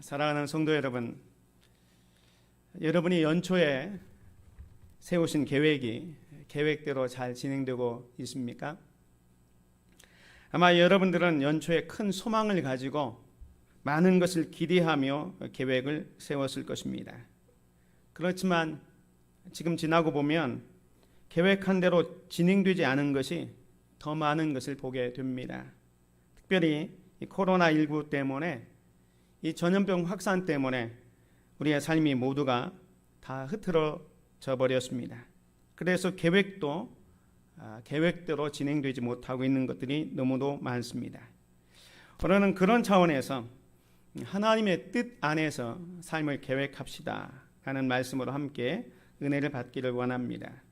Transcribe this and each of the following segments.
사랑하는 성도 여러분, 여러분이 연초에 세우신 계획이 계획대로 잘 진행되고 있습니까? 아마 여러분들은 연초에 큰 소망을 가지고 많은 것을 기대하며 계획을 세웠을 것입니다. 그렇지만 지금 지나고 보면 계획한 대로 진행되지 않은 것이 더 많은 것을 보게 됩니다. 특별히 이 코로나19 때문에, 이 전염병 확산 때문에 우리의 삶이 모두가 다 흐트러져 버렸습니다. 그래서 계획도 계획대로 진행되지 못하고 있는 것들이 너무도 많습니다. 오늘은 그런 차원에서 하나님의 뜻 안에서 삶을 계획합시다 하는 말씀으로 함께 은혜를 받기를 원합니다.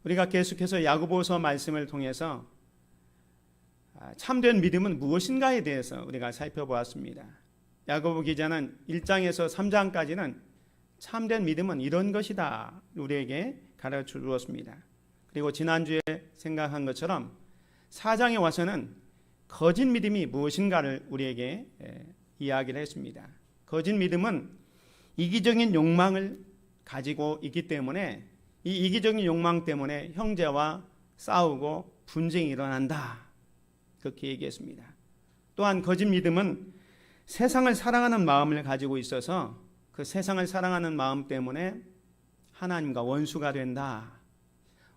우리가 계속해서 야고보서 말씀을 통해서 참된 믿음은 무엇인가에 대해서 우리가 살펴보았습니다. 야고보 기자는 1장에서 3장까지는 참된 믿음은 이런 것이다 우리에게 가르쳐 주었습니다. 그리고 지난주에 생각한 것처럼 4장에 와서는 거짓 믿음이 무엇인가를 우리에게 이야기를 했습니다. 거짓 믿음은 이기적인 욕망을 가지고 있기 때문에 이 이기적인 욕망 때문에 형제와 싸우고 분쟁이 일어난다, 그렇게 얘기했습니다. 또한 거짓 믿음은 세상을 사랑하는 마음을 가지고 있어서 그 세상을 사랑하는 마음 때문에 하나님과 원수가 된다.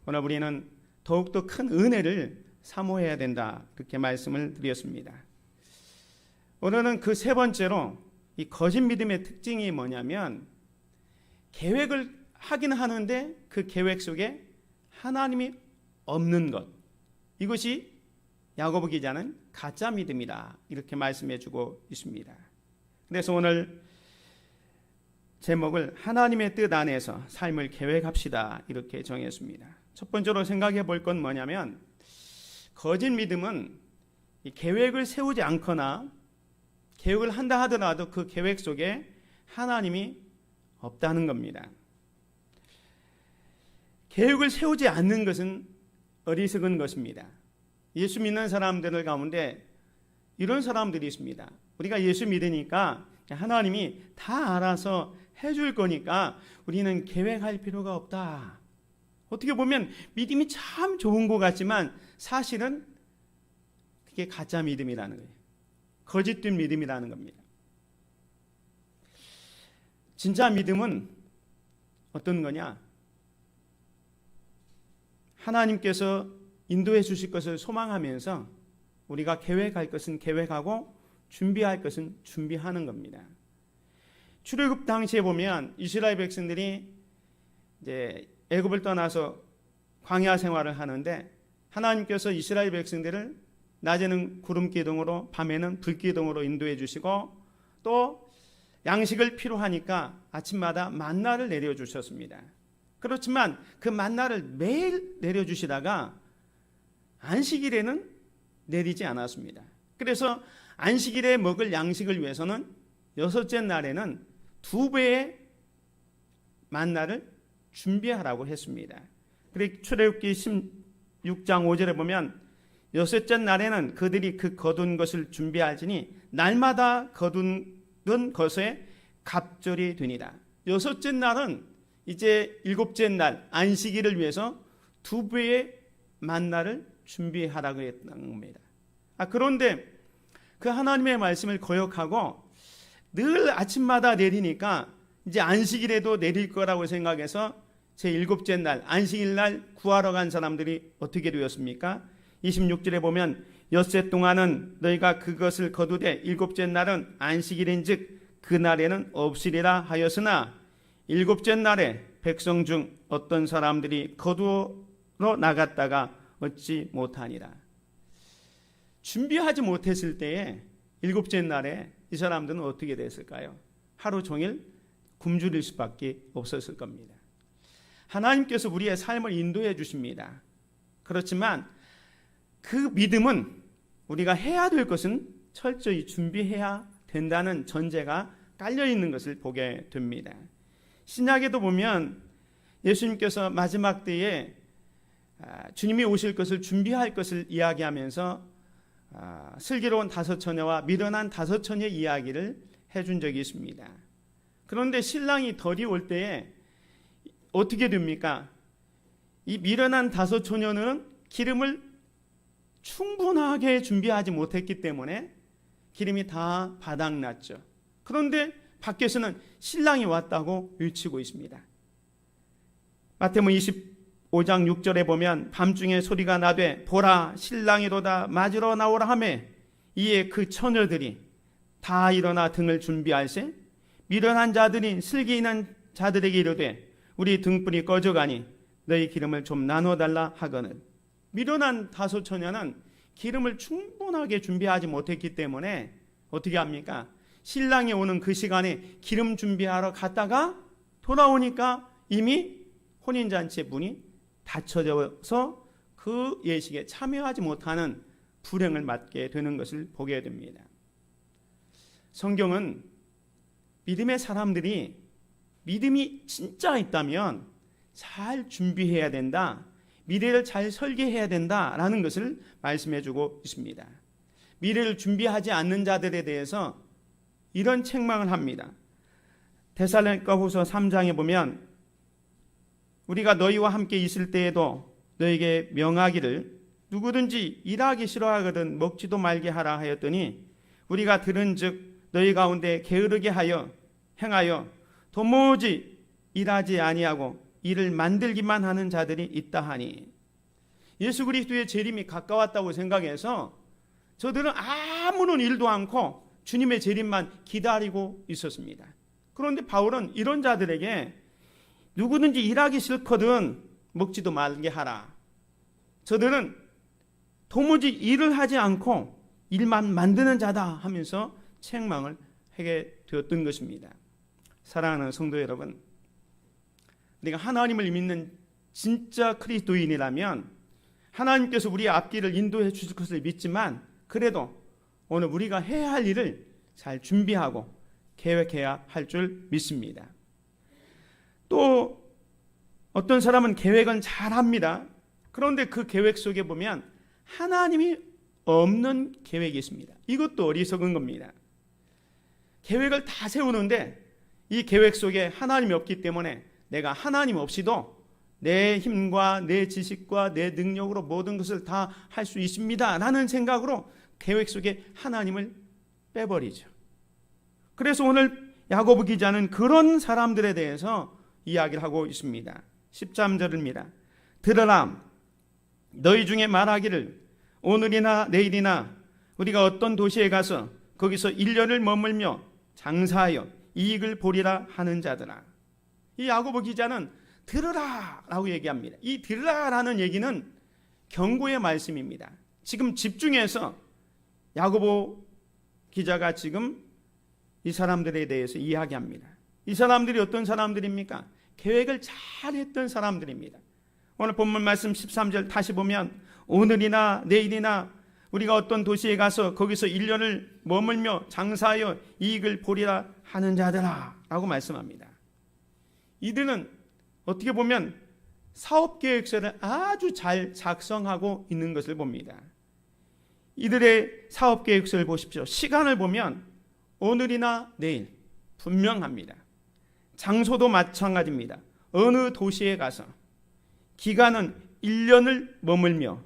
오늘 우리는 더욱더 큰 은혜를 사모해야 된다, 그렇게 말씀을 드렸습니다. 오늘은 그 세 번째로 이 거짓 믿음의 특징이 뭐냐면, 계획을 하긴 하는데 그 계획 속에 하나님이 없는 것, 이것이 야고보 기자는 가짜 믿음이다, 이렇게 말씀해 주고 있습니다. 그래서 오늘 제목을 하나님의 뜻 안에서 삶을 계획합시다, 이렇게 정했습니다. 첫 번째로 생각해 볼 건 뭐냐면, 거짓 믿음은 이 계획을 세우지 않거나 계획을 한다 하더라도 그 계획 속에 하나님이 없다는 겁니다. 계획을 세우지 않는 것은 어리석은 것입니다. 예수 믿는 사람들 가운데 이런 사람들이 있습니다. 우리가 예수 믿으니까 하나님이 다 알아서 해줄 거니까 우리는 계획할 필요가 없다. 어떻게 보면 믿음이 참 좋은 것 같지만 사실은 그게 가짜 믿음이라는 거예요. 거짓된 믿음이라는 겁니다. 진짜 믿음은 어떤 거냐? 하나님께서 인도해 주실 것을 소망하면서 우리가 계획할 것은 계획하고 준비할 것은 준비하는 겁니다. 출애굽 당시에 보면 이스라엘 백성들이 이제 애굽을 떠나서 광야 생활을 하는데, 하나님께서 이스라엘 백성들을 낮에는 구름 기둥으로 밤에는 불 기둥으로 인도해 주시고, 또 양식을 필요하니까 아침마다 만나를 내려 주셨습니다. 그렇지만 그 만나를 매일 내려 주시다가 안식일에는 내리지 않았습니다. 그래서 안식일에 먹을 양식을 위해서는 여섯째 날에는 2배의 만나를 준비하라고 했습니다. 그리고 출애굽기 16장 5절에 보면, 여섯째 날에는 그들이 그 거둔 것을 준비할지니 날마다 거둔 것에 갑절이 되니라. 여섯째 날은 이제 일곱째 날 안식일을 위해서 2배의 만나를 준비하라고 했다는 겁니다. 그런데 그 하나님의 말씀을 거역하고 늘 아침마다 내리니까 이제 안식일에도 내릴 거라고 생각해서 제 일곱째 날 안식일 날 구하러 간 사람들이 어떻게 되었습니까? 26절에 보면, 엿새 동안은 너희가 그것을 거두되 일곱째 날은 안식일인즉 그날에는 없으리라 하였으나 일곱째 날에 백성 중 어떤 사람들이 거두러 나갔다가 얻지 못하니라. 준비하지 못했을 때에 일곱째 날에 이 사람들은 어떻게 됐을까요? 하루 종일 굶주릴 수밖에 없었을 겁니다. 하나님께서 우리의 삶을 인도해 주십니다. 그렇지만 그 믿음은 우리가 해야 될 것은 철저히 준비해야 된다는 전제가 깔려 있는 것을 보게 됩니다. 신약에도 보면 예수님께서 마지막 때에 주님이 오실 것을 준비할 것을 이야기하면서 슬기로운 5처녀와 미련한 5처녀의 이야기를 해준 적이 있습니다. 그런데 신랑이 덜이 올 때에 어떻게 됩니까? 이 미련한 다섯 처녀는 기름을 충분하게 준비하지 못했기 때문에 기름이 다 바닥났죠. 그런데 밖에서는 신랑이 왔다고 외치고 있습니다. 마태복음 25장 6절에 보면 밤중에 소리가 나되 보라 신랑이로다 맞으러 나오라 하매 이에 그 처녀들이 다 일어나 등을 준비할세 미련한 자들이 슬기 있는 자들에게 이르되 우리 등불이 꺼져가니 너희 기름을 좀 나눠달라 하거늘. 미련한 다섯 처녀는 기름을 충분하게 준비하지 못했기 때문에 어떻게 합니까? 신랑이 오는 그 시간에 기름 준비하러 갔다가 돌아오니까 이미 혼인잔치의 문이 닫혀져서 그 예식에 참여하지 못하는 불행을 맞게 되는 것을 보게 됩니다. 성경은 믿음의 사람들이 믿음이 진짜 있다면 잘 준비해야 된다, 미래를 잘 설계해야 된다라는 것을 말씀해 주고 있습니다. 미래를 준비하지 않는 자들에 대해서 이런 책망을 합니다. 데살로니가후서 3장에 보면 우리가 너희와 함께 있을 때에도 너희에게 명하기를 누구든지 일하기 싫어하거든 먹지도 말게 하라 하였더니 우리가 들은즉 너희 가운데 게으르게 하여 행하여 도무지 일하지 아니하고 일을 만들기만 하는 자들이 있다 하니, 예수 그리스도의 재림이 가까웠다고 생각해서 저들은 아무런 일도 않고 주님의 재림만 기다리고 있었습니다. 그런데 바울은 이런 자들에게 누구든지 일하기 싫거든 먹지도 말게 하라. 저들은 도무지 일을 하지 않고 일만 만드는 자다 하면서 책망을 하게 되었던 것입니다. 사랑하는 성도 여러분, 내가 하나님을 믿는 진짜 그리스도인이라면 하나님께서 우리의 앞길을 인도해 주실 것을 믿지만, 그래도 오늘 우리가 해야 할 일을 잘 준비하고 계획해야 할 줄 믿습니다. 또 어떤 사람은 계획은 잘 합니다. 그런데 그 계획 속에 보면 하나님이 없는 계획이 있습니다. 이것도 어리석은 겁니다. 계획을 다 세우는데 이 계획 속에 하나님이 없기 때문에 내가 하나님 없이도 내 힘과 내 지식과 내 능력으로 모든 것을 다 할 수 있습니다 라는 생각으로 계획 속에 하나님을 빼버리죠. 그래서 오늘 야고보 기자는 그런 사람들에 대해서 이야기를 하고 있습니다. 13절입니다. 들으라, 너희 중에 말하기를 오늘이나 내일이나 우리가 어떤 도시에 가서 거기서 1년을 머물며 장사하여 이익을 보리라 하는 자들아. 이 야고보 기자는 들으라 라고 얘기합니다. 이 들으라 라는 얘기는 경고의 말씀입니다. 지금 집중해서 야고보 기자가 지금 이 사람들에 대해서 이야기합니다. 이 사람들이 어떤 사람들입니까? 계획을 잘 했던 사람들입니다. 오늘 본문 말씀 13절 다시 보면 오늘이나 내일이나 우리가 어떤 도시에 가서 거기서 1년을 머물며 장사하여 이익을 보리라 하는 자들아 라고 말씀합니다. 이들은 어떻게 보면 사업계획서를 아주 잘 작성하고 있는 것을 봅니다. 이들의 사업계획서를 보십시오. 시간을 보면 오늘이나 내일 분명합니다. 장소도 마찬가지입니다. 어느 도시에 가서 기간은 1년을 머물며,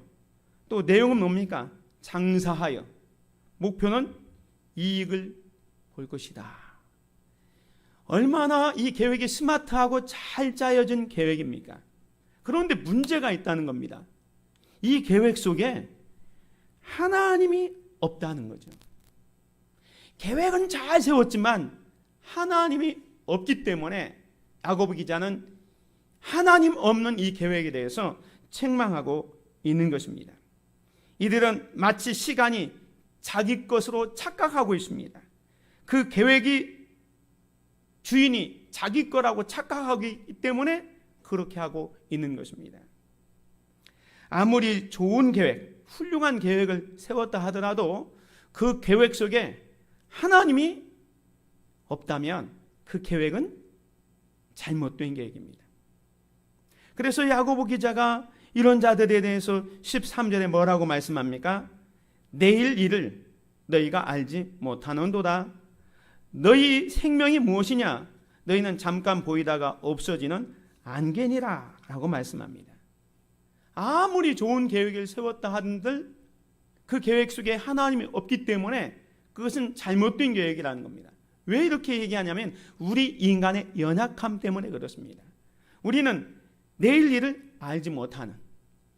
또 내용은 뭡니까? 장사하여, 목표는 이익을 볼 것이다. 얼마나 이 계획이 스마트하고 잘 짜여진 계획입니까? 그런데 문제가 있다는 겁니다. 이 계획 속에 하나님이 없다는 거죠. 계획은 잘 세웠지만 하나님이 없기 때문에 야고보 기자는 하나님 없는 이 계획에 대해서 책망하고 있는 것입니다. 이들은 마치 시간이 자기 것으로 착각하고 있습니다. 그 계획이 주인이 자기 거라고 착각하기 때문에 그렇게 하고 있는 것입니다. 아무리 좋은 계획, 훌륭한 계획을 세웠다 하더라도 그 계획 속에 하나님이 없다면 그 계획은 잘못된 계획입니다. 그래서 야고보 기자가 이런 자들에 대해서 13절에 뭐라고 말씀합니까? 내일 일을 너희가 알지 못하는도다. 너희 생명이 무엇이냐? 너희는 잠깐 보이다가 없어지는 안개니라 라고 말씀합니다. 아무리 좋은 계획을 세웠다 한들 그 계획 속에 하나님이 없기 때문에 그것은 잘못된 계획이라는 겁니다. 왜 이렇게 얘기하냐면 우리 인간의 연약함 때문에 그렇습니다. 우리는 내일 일을 알지 못하는,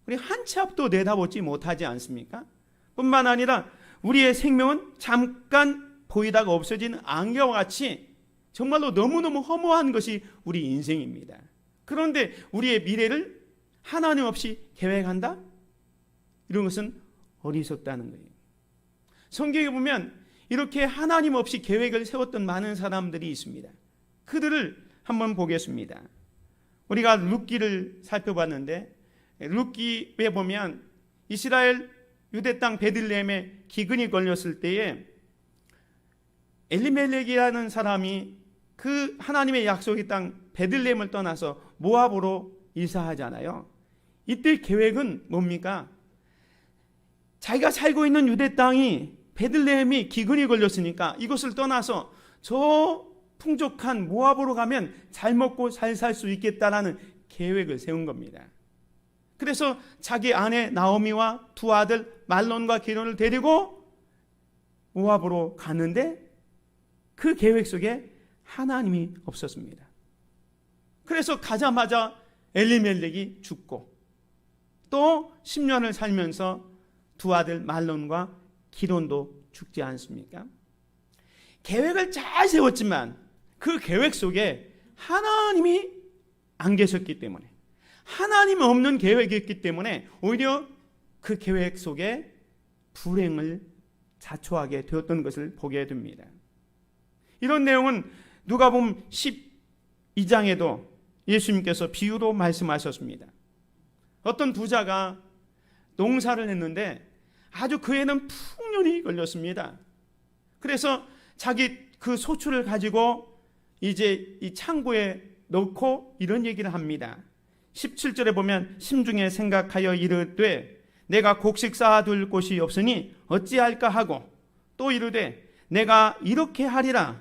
우리 한 치 앞도 내다보지 못하지 않습니까? 뿐만 아니라 우리의 생명은 잠깐 보이다가 없어지는 안개와 같이 정말로 너무너무 허무한 것이 우리 인생입니다. 그런데 우리의 미래를 하나님 없이 계획한다? 이런 것은 어리석다는 거예요. 성경에 보면 이렇게 하나님 없이 계획을 세웠던 많은 사람들이 있습니다. 그들을 한번 보겠습니다. 우리가 룻기를 살펴봤는데 룻기에 보면 이스라엘 유대 땅 베들레헴에 기근이 걸렸을 때에 엘리멜렉이라는 사람이 그 하나님의 약속의 땅 베들레헴을 떠나서 모압으로 이사하잖아요. 이때 계획은 뭡니까? 자기가 살고 있는 유대 땅이 베들레헴이 기근이 걸렸으니까 이것을 떠나서 저 풍족한 모압으로 가면 잘 먹고 잘 살 수 있겠다라는 계획을 세운 겁니다. 그래서 자기 아내 나오미와 두 아들 말론과 기론을 데리고 모압으로 갔는데 그 계획 속에 하나님이 없었습니다. 그래서 가자마자 엘리멜렉이 죽고 또 10년을 살면서 두 아들 말론과 기론도 죽지 않습니까? 계획을 잘 세웠지만 그 계획 속에 하나님이 안 계셨기 때문에, 하나님 없는 계획이었기 때문에 오히려 그 계획 속에 불행을 자초하게 되었던 것을 보게 됩니다. 이런 내용은 누가복음 12장에도 예수님께서 비유로 말씀하셨습니다. 어떤 부자가 농사를 했는데 아주 그 해는 풍년이 걸렸습니다. 그래서 자기 그 소출을 가지고 이제 이 창고에 넣고 이런 얘기를 합니다. 17절에 보면 심중에 생각하여 이르되 내가 곡식 쌓아둘 곳이 없으니 어찌할까 하고 또 이르되 내가 이렇게 하리라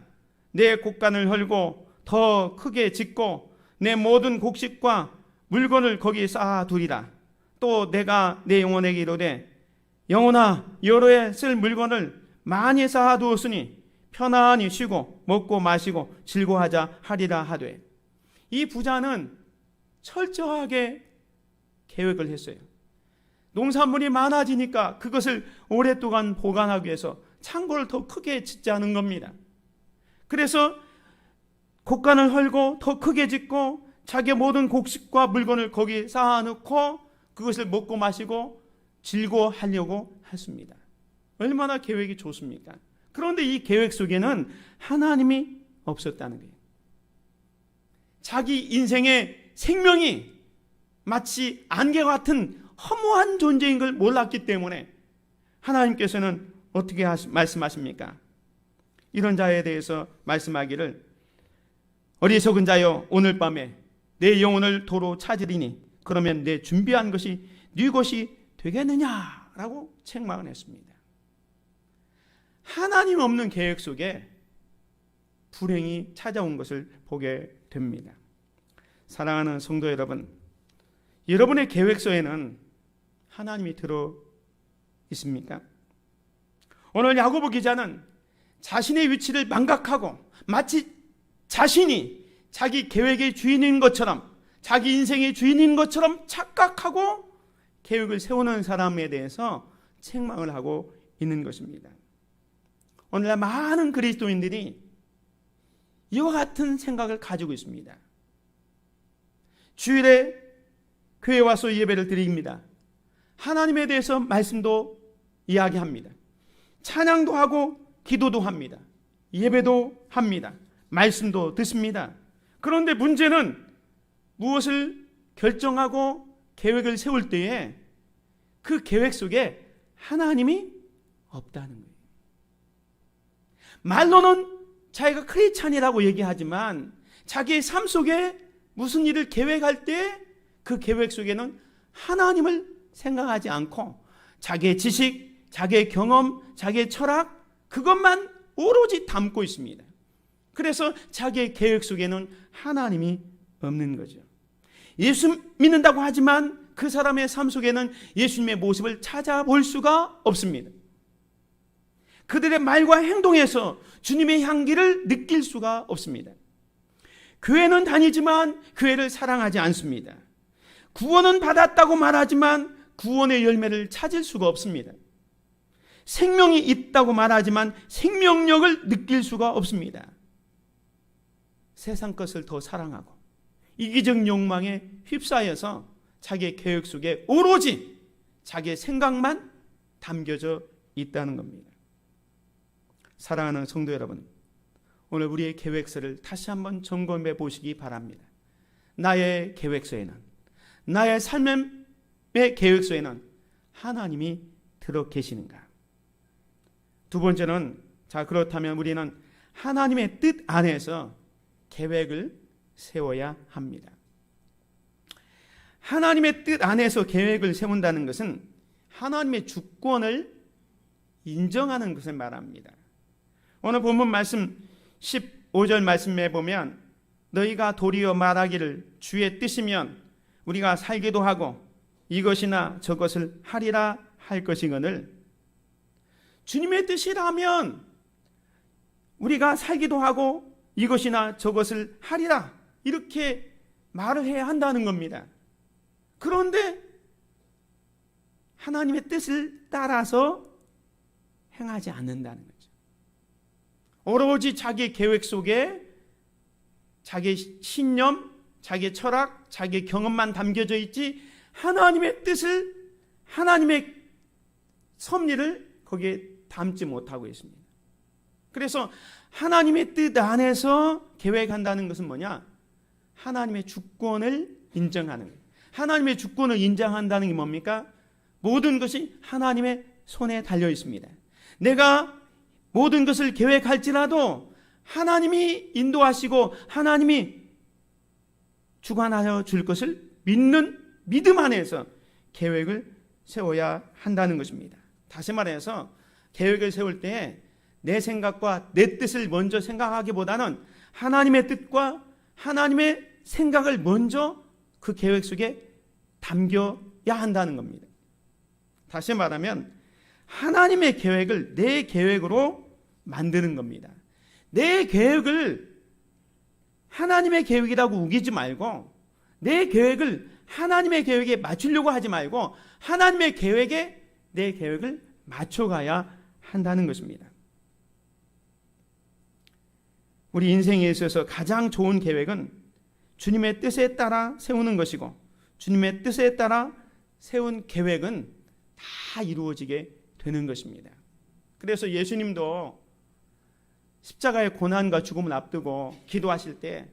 내 곡간을 헐고 더 크게 짓고 내 모든 곡식과 물건을 거기 쌓아두리라. 또 내가 내 영혼에게 이르되 영혼아 여러 해 쓸 물건을 많이 쌓아두었으니 편안히 쉬고 먹고 마시고 즐거워하자 하리라 하되. 이 부자는 철저하게 계획을 했어요. 농산물이 많아지니까 그것을 오랫동안 보관하기 위해서 창고를 더 크게 짓자는 겁니다. 그래서 곡간을 헐고 더 크게 짓고 자기의 모든 곡식과 물건을 거기 쌓아놓고 그것을 먹고 마시고 즐거워하려고 했습니다. 얼마나 계획이 좋습니까? 그런데 이 계획 속에는 하나님이 없었다는 거예요. 자기 인생의 생명이 마치 안개 같은 허무한 존재인 걸 몰랐기 때문에 하나님께서는 어떻게 말씀하십니까? 이런 자에 대해서 말씀하기를 어리석은 자여 오늘 밤에 내 영혼을 도로 찾으리니 그러면 내 준비한 것이 네 것이 되겠느냐라고 책망을 했습니다. 하나님 없는 계획 속에 불행이 찾아온 것을 보게 됩니다. 사랑하는 성도 여러분, 여러분의 계획서에는 하나님이 들어 있습니까? 오늘 야고보 기자는 자신의 위치를 망각하고 마치 자신이 자기 계획의 주인인 것처럼, 자기 인생의 주인인 것처럼 착각하고 계획을 세우는 사람에 대해서 책망을 하고 있는 것입니다. 오늘날 많은 그리스도인들이 이와 같은 생각을 가지고 있습니다. 주일에 교회에 와서 예배를 드립니다. 하나님에 대해서 말씀도 이야기합니다. 찬양도 하고 기도도 합니다. 예배도 합니다. 말씀도 듣습니다. 그런데 문제는 무엇을 결정하고 계획을 세울 때에 그 계획 속에 하나님이 없다는 거예요. 말로는 자기가 크리스찬이라고 얘기하지만 자기의 삶 속에 무슨 일을 계획할 때 그 계획 속에는 하나님을 생각하지 않고 자기의 지식, 자기의 경험, 자기의 철학 그것만 오로지 담고 있습니다. 그래서 자기의 계획 속에는 하나님이 없는 거죠. 예수 믿는다고 하지만 그 사람의 삶 속에는 예수님의 모습을 찾아볼 수가 없습니다. 그들의 말과 행동에서 주님의 향기를 느낄 수가 없습니다. 교회는 다니지만 교회를 사랑하지 않습니다. 구원은 받았다고 말하지만 구원의 열매를 찾을 수가 없습니다. 생명이 있다고 말하지만 생명력을 느낄 수가 없습니다. 세상 것을 더 사랑하고 이기적 욕망에 휩싸여서 자기의 계획 속에 오로지 자기의 생각만 담겨져 있다는 겁니다. 사랑하는 성도 여러분, 오늘 우리의 계획서를 다시 한번 점검해 보시기 바랍니다. 나의 계획서에는, 나의 삶의 계획서에는 하나님이 들어 계시는가? 두 번째는, 자, 그렇다면 우리는 하나님의 뜻 안에서 계획을 세워야 합니다. 하나님의 뜻 안에서 계획을 세운다는 것은 하나님의 주권을 인정하는 것을 말합니다. 오늘 본문 말씀 15절 말씀에 보면 너희가 도리어 말하기를 주의 뜻이면 우리가 살기도 하고 이것이나 저것을 하리라 할 것이거늘 주님의 뜻이라면 우리가 살기도 하고 이것이나 저것을 하리라 이렇게 말을 해야 한다는 겁니다. 그런데 하나님의 뜻을 따라서 행하지 않는다는 거죠. 오로지 자기 계획 속에 자기 신념, 자기 철학, 자기 경험만 담겨져 있지 하나님의 뜻을, 하나님의 섭리를 거기에 담지 못하고 있습니다. 그래서 하나님의 뜻 안에서 계획한다는 것은 뭐냐? 하나님의 주권을 인정하는 거예요. 하나님의 주권을 인정한다는 게 뭡니까? 모든 것이 하나님의 손에 달려 있습니다. 내가 모든 것을 계획할지라도 하나님이 인도하시고 하나님이 주관하여 줄 것을 믿는 믿음 안에서 계획을 세워야 한다는 것입니다. 다시 말해서 계획을 세울 때 내 생각과 내 뜻을 먼저 생각하기보다는 하나님의 뜻과 하나님의 생각을 먼저 그 계획 속에 담겨야 한다는 겁니다. 다시 말하면 하나님의 계획을 내 계획으로 만드는 겁니다. 내 계획을 하나님의 계획이라고 우기지 말고 내 계획을 하나님의 계획에 맞추려고 하지 말고 하나님의 계획에 내 계획을 맞춰가야 한다는 것입니다. 우리 인생에 있어서 가장 좋은 계획은 주님의 뜻에 따라 세우는 것이고 주님의 뜻에 따라 세운 계획은 다 이루어지게 되는 것입니다. 그래서 예수님도 십자가의 고난과 죽음을 앞두고 기도하실 때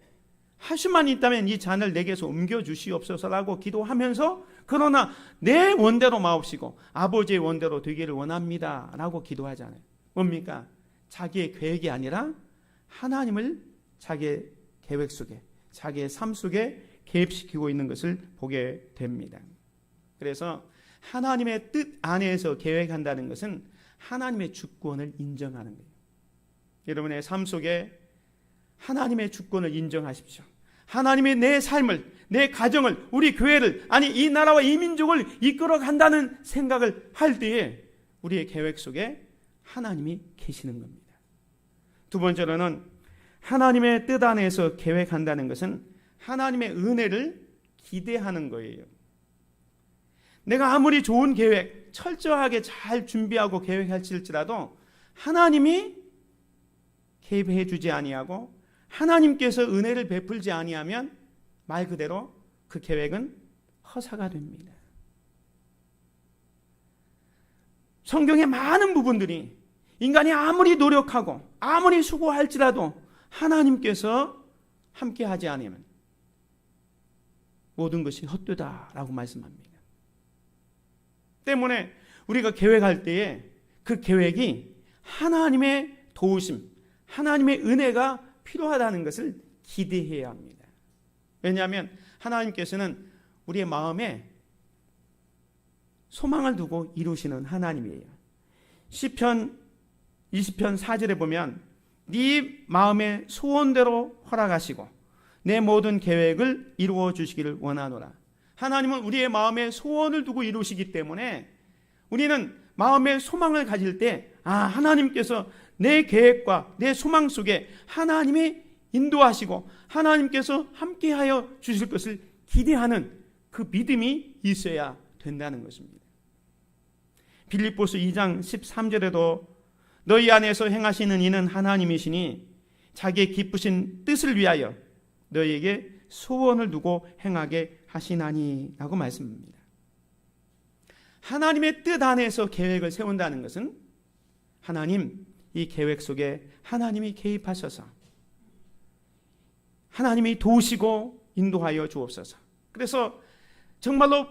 할 수만 있다면 이 잔을 내게서 옮겨주시옵소서라고 기도하면서 그러나 내 원대로 마옵시고 아버지의 원대로 되기를 원합니다 라고 기도하잖아요. 뭡니까? 자기의 계획이 아니라 하나님을 자기의 계획 속에 자기의 삶 속에 개입시키고 있는 것을 보게 됩니다. 그래서 하나님의 뜻 안에서 계획한다는 것은 하나님의 주권을 인정하는 거예요. 여러분의 삶 속에 하나님의 주권을 인정하십시오. 하나님이 내 삶을, 내 가정을, 우리 교회를, 아니 이 나라와 이 민족을 이끌어 간다는 생각을 할 때에 우리의 계획 속에 하나님이 계시는 겁니다. 두 번째로는 하나님의 뜻 안에서 계획한다는 것은 하나님의 은혜를 기대하는 거예요. 내가 아무리 좋은 계획, 철저하게 잘 준비하고 계획할지라도 하나님이 개입해 주지 아니하고 하나님께서 은혜를 베풀지 아니하면 말 그대로 그 계획은 허사가 됩니다. 성경의 많은 부분들이 인간이 아무리 노력하고 아무리 수고할지라도 하나님께서 함께하지 않으면 모든 것이 헛되다라고 말씀합니다. 때문에 우리가 계획할 때에 그 계획이 하나님의 도우심, 하나님의 은혜가 필요하다는 것을 기대해야 합니다. 왜냐하면 하나님께서는 우리의 마음에 소망을 두고 이루시는 하나님이에요. 시편 20편 4절에 보면 네 마음의 소원대로 허락하시고 내 모든 계획을 이루어 주시기를 원하노라. 하나님은 우리의 마음에 소원을 두고 이루시기 때문에 우리는 마음의 소망을 가질 때 하나님께서 내 계획과 내 소망 속에 하나님이 인도하시고 하나님께서 함께하여 주실 것을 기대하는 그 믿음이 있어야 된다는 것입니다. 빌립보서 2장 13절에도 너희 안에서 행하시는 이는 하나님이시니 자기의 기쁘신 뜻을 위하여 너희에게 소원을 두고 행하게 하시나니 라고 말씀합니다. 하나님의 뜻 안에서 계획을 세운다는 것은 하나님, 이 계획 속에 하나님이 개입하셔서 하나님이 도우시고 인도하여 주옵소서. 그래서 정말로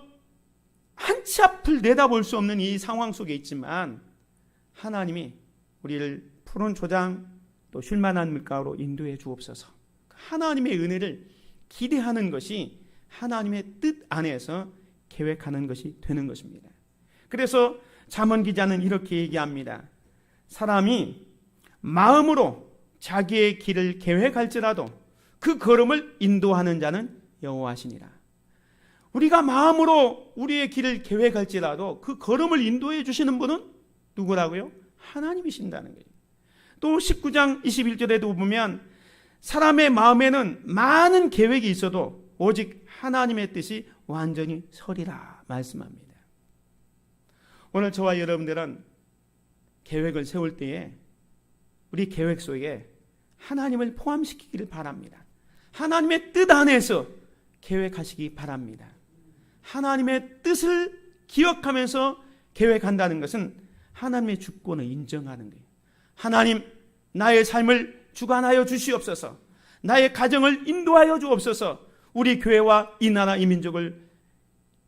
한치 앞을 내다볼 수 없는 이 상황 속에 있지만 하나님이 우리를 푸른 초장 또 쉴만한 물가로 인도해 주옵소서. 하나님의 은혜를 기대하는 것이 하나님의 뜻 안에서 계획하는 것이 되는 것입니다. 그래서 잠언 기자는 이렇게 얘기합니다. 사람이 마음으로 자기의 길을 계획할지라도 그 걸음을 인도하는 자는 여호와시니라. 우리가 마음으로 우리의 길을 계획할지라도 그 걸음을 인도해 주시는 분은 누구라고요? 하나님이신다는 거예요. 또 19장 21절에도 보면 사람의 마음에는 많은 계획이 있어도 오직 하나님의 뜻이 완전히 서리라 말씀합니다. 오늘 저와 여러분들은 계획을 세울 때에 우리 계획 속에 하나님을 포함시키기를 바랍니다. 하나님의 뜻 안에서 계획하시기 바랍니다. 하나님의 뜻을 기억하면서 계획한다는 것은 하나님의 주권을 인정하는 거예요. 하나님, 나의 삶을 주관하여 주시옵소서. 나의 가정을 인도하여 주옵소서. 우리 교회와 이 나라 이 민족을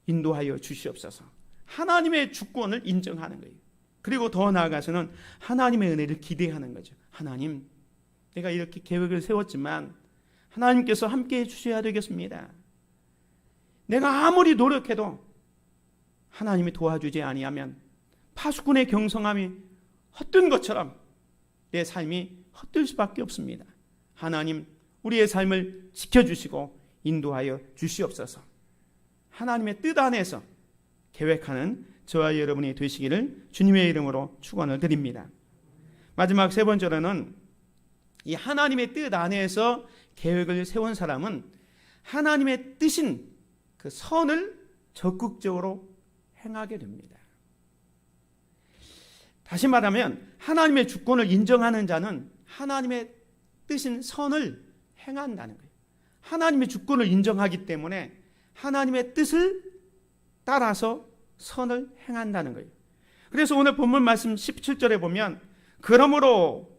인도하여 주시옵소서. 하나님의 주권을 인정하는 거예요. 그리고 더 나아가서는 하나님의 은혜를 기대하는 거죠. 하나님, 내가 이렇게 계획을 세웠지만 하나님께서 함께해 주셔야 되겠습니다. 내가 아무리 노력해도 하나님이 도와주지 아니하면 파수꾼의 경성함이 헛된 것처럼 내 삶이 헛될 수밖에 없습니다. 하나님, 우리의 삶을 지켜주시고 인도하여 주시옵소서. 하나님의 뜻 안에서 계획하는 저와 여러분이 되시기를 주님의 이름으로 축원을 드립니다. 마지막 세 번째로는 이 하나님의 뜻 안에서 계획을 세운 사람은 하나님의 뜻인 그 선을 적극적으로 행하게 됩니다. 다시 말하면 하나님의 주권을 인정하는 자는 하나님의 뜻인 선을 행한다는 거예요. 하나님의 주권을 인정하기 때문에 하나님의 뜻을 따라서 선을 행한다는 거예요. 그래서 오늘 본문 말씀 17절에 보면 그러므로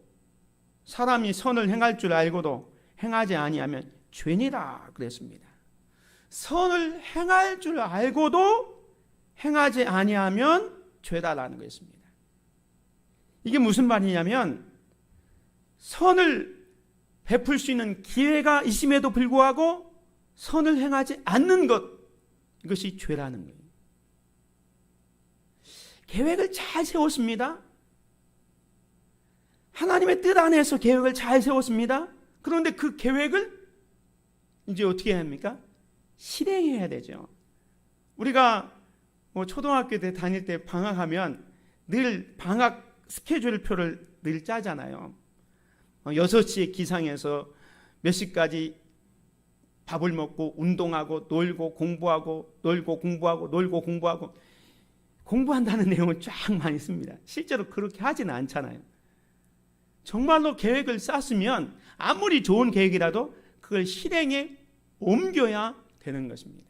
사람이 선을 행할 줄 알고도 행하지 아니하면 죄니라 그랬습니다. 선을 행할 줄 알고도 행하지 아니하면 죄다라는 것입니다. 이게 무슨 말이냐면 선을 베풀 수 있는 기회가 있음에도 불구하고 선을 행하지 않는 것, 이것이 죄라는 거예요. 계획을 잘 세웠습니다. 하나님의 뜻 안에서 계획을 잘 세웠습니다. 그런데 그 계획을 이제 어떻게 해야 합니까? 실행해야 되죠. 우리가 초등학교 때 다닐 때 방학하면 늘 방학 스케줄표를 늘 짜잖아요. 6시에 기상해서 몇 시까지 밥을 먹고 운동하고 놀고 공부하고 놀고 공부하고 놀고 공부하고, 공부한다는 내용을 쫙 많이 씁니다. 실제로 그렇게 하지는 않잖아요. 정말로 계획을 짰으면 아무리 좋은 계획이라도 그걸 실행에 옮겨야 되는 것입니다.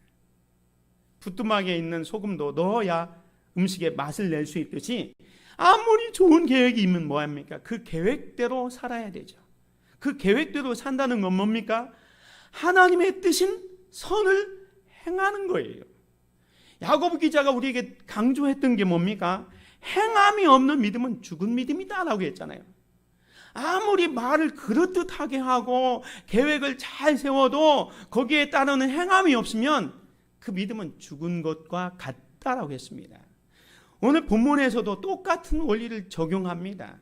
부뚜막에 있는 소금도 넣어야 음식의 맛을 낼 수 있듯이 아무리 좋은 계획이 있으면 뭐합니까? 그 계획대로 살아야 되죠. 그 계획대로 산다는 건 뭡니까? 하나님의 뜻인 선을 행하는 거예요. 야고보 기자가 우리에게 강조했던 게 뭡니까? 행함이 없는 믿음은 죽은 믿음이다라고 했잖아요. 아무리 말을 그럴듯하게 하고 계획을 잘 세워도 거기에 따르는 행함이 없으면 그 믿음은 죽은 것과 같다라고 했습니다. 오늘 본문에서도 똑같은 원리를 적용합니다.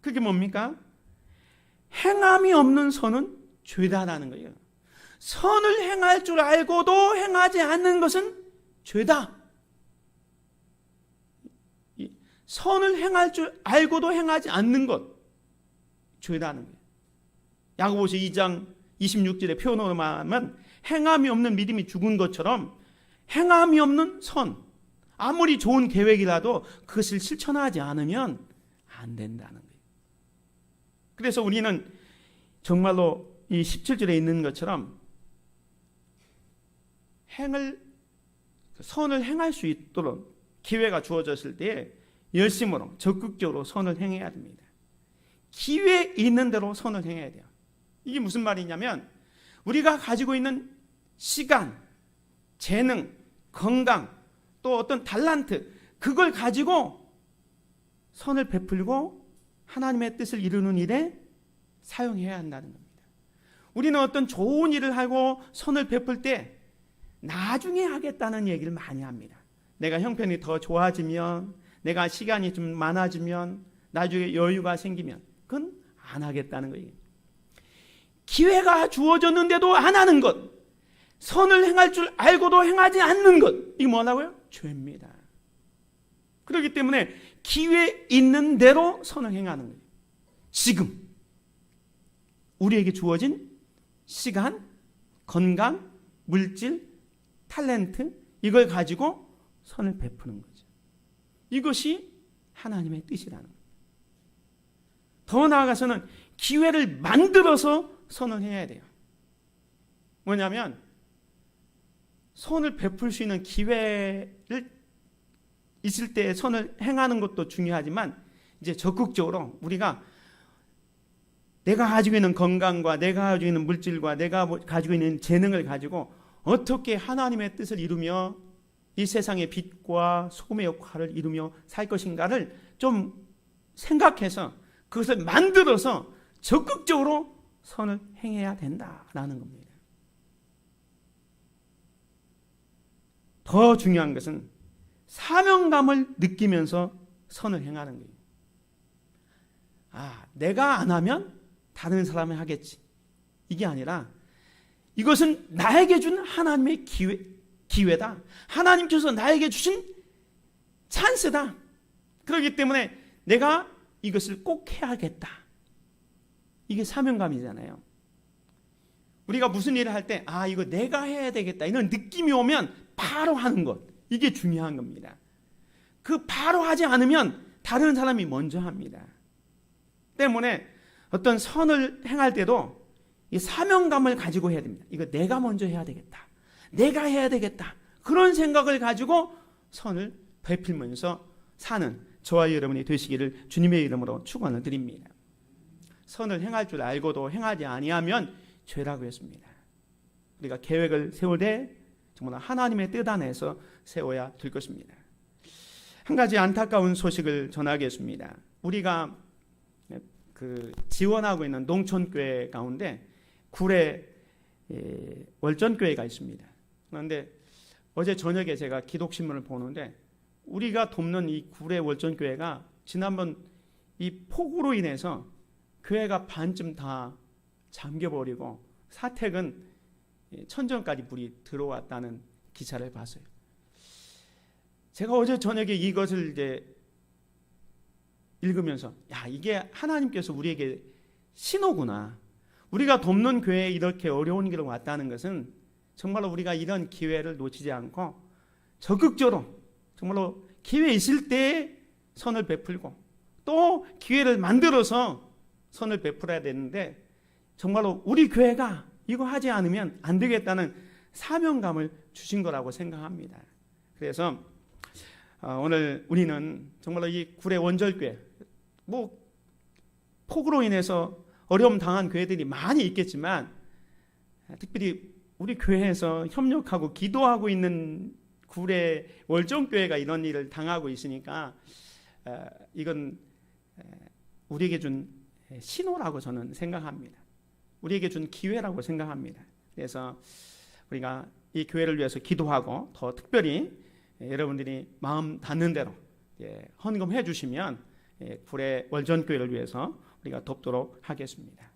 그게 뭡니까? 행함이 없는 선은 죄다라는 거예요. 선을 행할 줄 알고도 행하지 않는 것은 죄다. 선을 행할 줄 알고도 행하지 않는 것, 죄다는 거예요. 야고보서 2장 26절의 표현으로 말하면 행함이 없는 믿음이 죽은 것처럼 행함이 없는 선, 아무리 좋은 계획이라도 그것을 실천하지 않으면 안 된다는 거예요. 그래서 우리는 정말로 이 17절에 있는 것처럼 선을 행할 수 있도록 기회가 주어졌을 때 열심으로 적극적으로 선을 행해야 됩니다. 기회 있는 대로 선을 행해야 돼요. 이게 무슨 말이냐면 우리가 가지고 있는 시간, 재능, 건강, 또 어떤 달란트, 그걸 가지고 선을 베풀고 하나님의 뜻을 이루는 일에 사용해야 한다는 겁니다. 우리는 어떤 좋은 일을 하고 선을 베풀 때 나중에 하겠다는 얘기를 많이 합니다. 내가 형편이 더 좋아지면, 내가 시간이 좀 많아지면, 나중에 여유가 생기면 그건 안 하겠다는 거예요. 기회가 주어졌는데도 안 하는 것, 선을 행할 줄 알고도 행하지 않는 것, 이게 뭐라고요? 죄입니다. 그렇기 때문에 기회 있는 대로 선을 행하는 거예요. 지금 우리에게 주어진 시간, 건강, 물질, 탤런트, 이걸 가지고 선을 베푸는 거죠. 이것이 하나님의 뜻이라는 거예요. 더 나아가서는 기회를 만들어서 선을 해야 돼요. 뭐냐면 선을 베풀 수 있는 기회를 있을 때 선을 행하는 것도 중요하지만 이제 적극적으로 우리가 내가 가지고 있는 건강과 내가 가지고 있는 물질과 내가 가지고 있는 재능을 가지고 어떻게 하나님의 뜻을 이루며 이 세상의 빛과 소금의 역할을 이루며 살 것인가를 좀 생각해서 그것을 만들어서 적극적으로 선을 행해야 된다라는 겁니다. 더 중요한 것은 사명감을 느끼면서 선을 행하는 거예요. 내가 안 하면 다른 사람이 하겠지. 이게 아니라 이것은 나에게 준 하나님의 기회다. 하나님께서 나에게 주신 찬스다. 그렇기 때문에 내가 이것을 꼭 해야겠다. 이게 사명감이잖아요. 우리가 무슨 일을 할 때 이거 내가 해야 되겠다 이런 느낌이 오면 바로 하는 것, 이게 중요한 겁니다. 그 바로 하지 않으면 다른 사람이 먼저 합니다. 때문에 어떤 선을 행할 때도 이 사명감을 가지고 해야 됩니다. 이거 내가 먼저 해야 되겠다. 내가 해야 되겠다. 그런 생각을 가지고 선을 베풀면서 사는 저와 여러분이 되시기를 주님의 이름으로 축원을 드립니다. 선을 행할 줄 알고도 행하지 아니하면 죄라고 했습니다. 우리가 계획을 세울 때 정말 하나님의 뜻 안에서 세워야 될 것입니다. 한 가지 안타까운 소식을 전하겠습니다. 우리가 지원하고 있는 농촌교회 가운데 구례 월전교회가 있습니다. 그런데 어제 저녁에 제가 기독신문을 보는데 우리가 돕는 이 구례 월전교회가 지난번 이 폭우로 인해서 교회가 반쯤 다 잠겨버리고 사택은 천정까지 물이 들어왔다는 기사를 봤어요. 제가 어제 저녁에 이것을 이제 읽으면서 이게 하나님께서 우리에게 신호구나. 우리가 돕는 교회에 이렇게 어려운 길을 왔다는 것은 정말로 우리가 이런 기회를 놓치지 않고 적극적으로 정말로 기회 있을 때 선을 베풀고 또 기회를 만들어서 선을 베풀어야 되는데 정말로 우리 교회가 이거 하지 않으면 안 되겠다는 사명감을 주신 거라고 생각합니다. 그래서 오늘 우리는 정말로 이 구례 원절교회 폭우로 인해서 어려움 당한 교회들이 많이 있겠지만 특별히 우리 교회에서 협력하고 기도하고 있는 구례 월정교회가 이런 일을 당하고 있으니까 이건 우리에게 준 신호라고 저는 생각합니다. 우리에게 준 기회라고 생각합니다. 그래서 우리가 이 교회를 위해서 기도하고 더 특별히 여러분들이 마음 닿는 대로 헌금해 주시면 구례 월전교회를 위해서 우리가 돕도록 하겠습니다.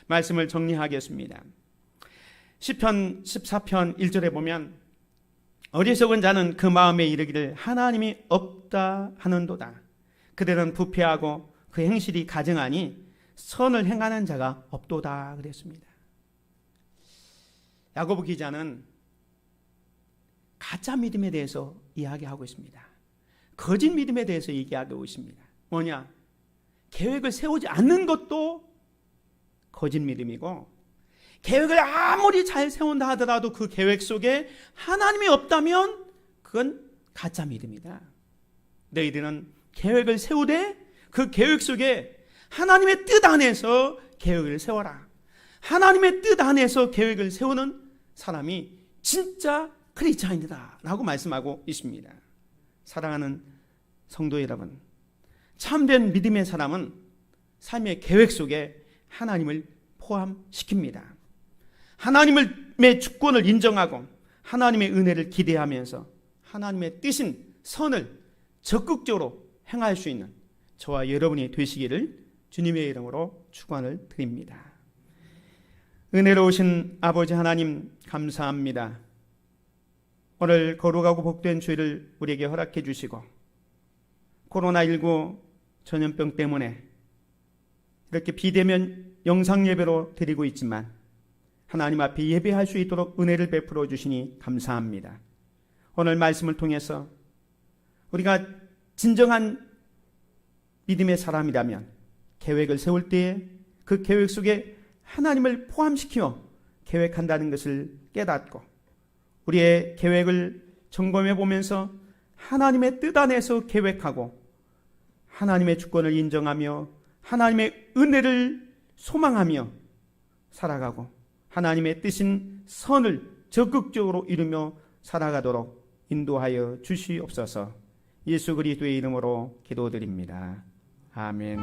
말씀을 정리하겠습니다. 시편 14편 1절에 보면 어리석은 자는 그 마음에 이르기를 하나님이 없다 하는도다. 그들은 부패하고 그 행실이 가증하니 선을 행하는 자가 없도다 그랬습니다. 야고보 기자는 가짜 믿음에 대해서 이야기하고 있습니다. 거짓 믿음에 대해서 얘기하고 있습니다. 뭐냐? 계획을 세우지 않는 것도 거짓 믿음이고, 계획을 아무리 잘 세운다 하더라도 그 계획 속에 하나님이 없다면 그건 가짜 믿음이다. 너희들은 계획을 세우되 그 계획 속에 하나님의 뜻 안에서 계획을 세워라. 하나님의 뜻 안에서 계획을 세우는 사람이 진짜 크리스찬이다 라고 말씀하고 있습니다. 사랑하는 성도 여러분, 참된 믿음의 사람은 삶의 계획 속에 하나님을 포함시킵니다. 하나님의 주권을 인정하고 하나님의 은혜를 기대하면서 하나님의 뜻인 선을 적극적으로 행할 수 있는 저와 여러분이 되시기를 주님의 이름으로 축원을 드립니다. 은혜로우신 아버지 하나님 감사합니다. 오늘 거룩하고 복된 주일을 우리에게 허락해 주시고 코로나19 전염병 때문에 이렇게 비대면 영상 예배로 드리고 있지만 하나님 앞에 예배할 수 있도록 은혜를 베풀어 주시니 감사합니다. 오늘 말씀을 통해서 우리가 진정한 믿음의 사람이라면 계획을 세울 때에 그 계획 속에 하나님을 포함시켜 계획한다는 것을 깨닫고 우리의 계획을 점검해 보면서 하나님의 뜻 안에서 계획하고 하나님의 주권을 인정하며 하나님의 은혜를 소망하며 살아가고 하나님의 뜻인 선을 적극적으로 이루며 살아가도록 인도하여 주시옵소서. 예수 그리스도의 이름으로 기도드립니다. 아멘.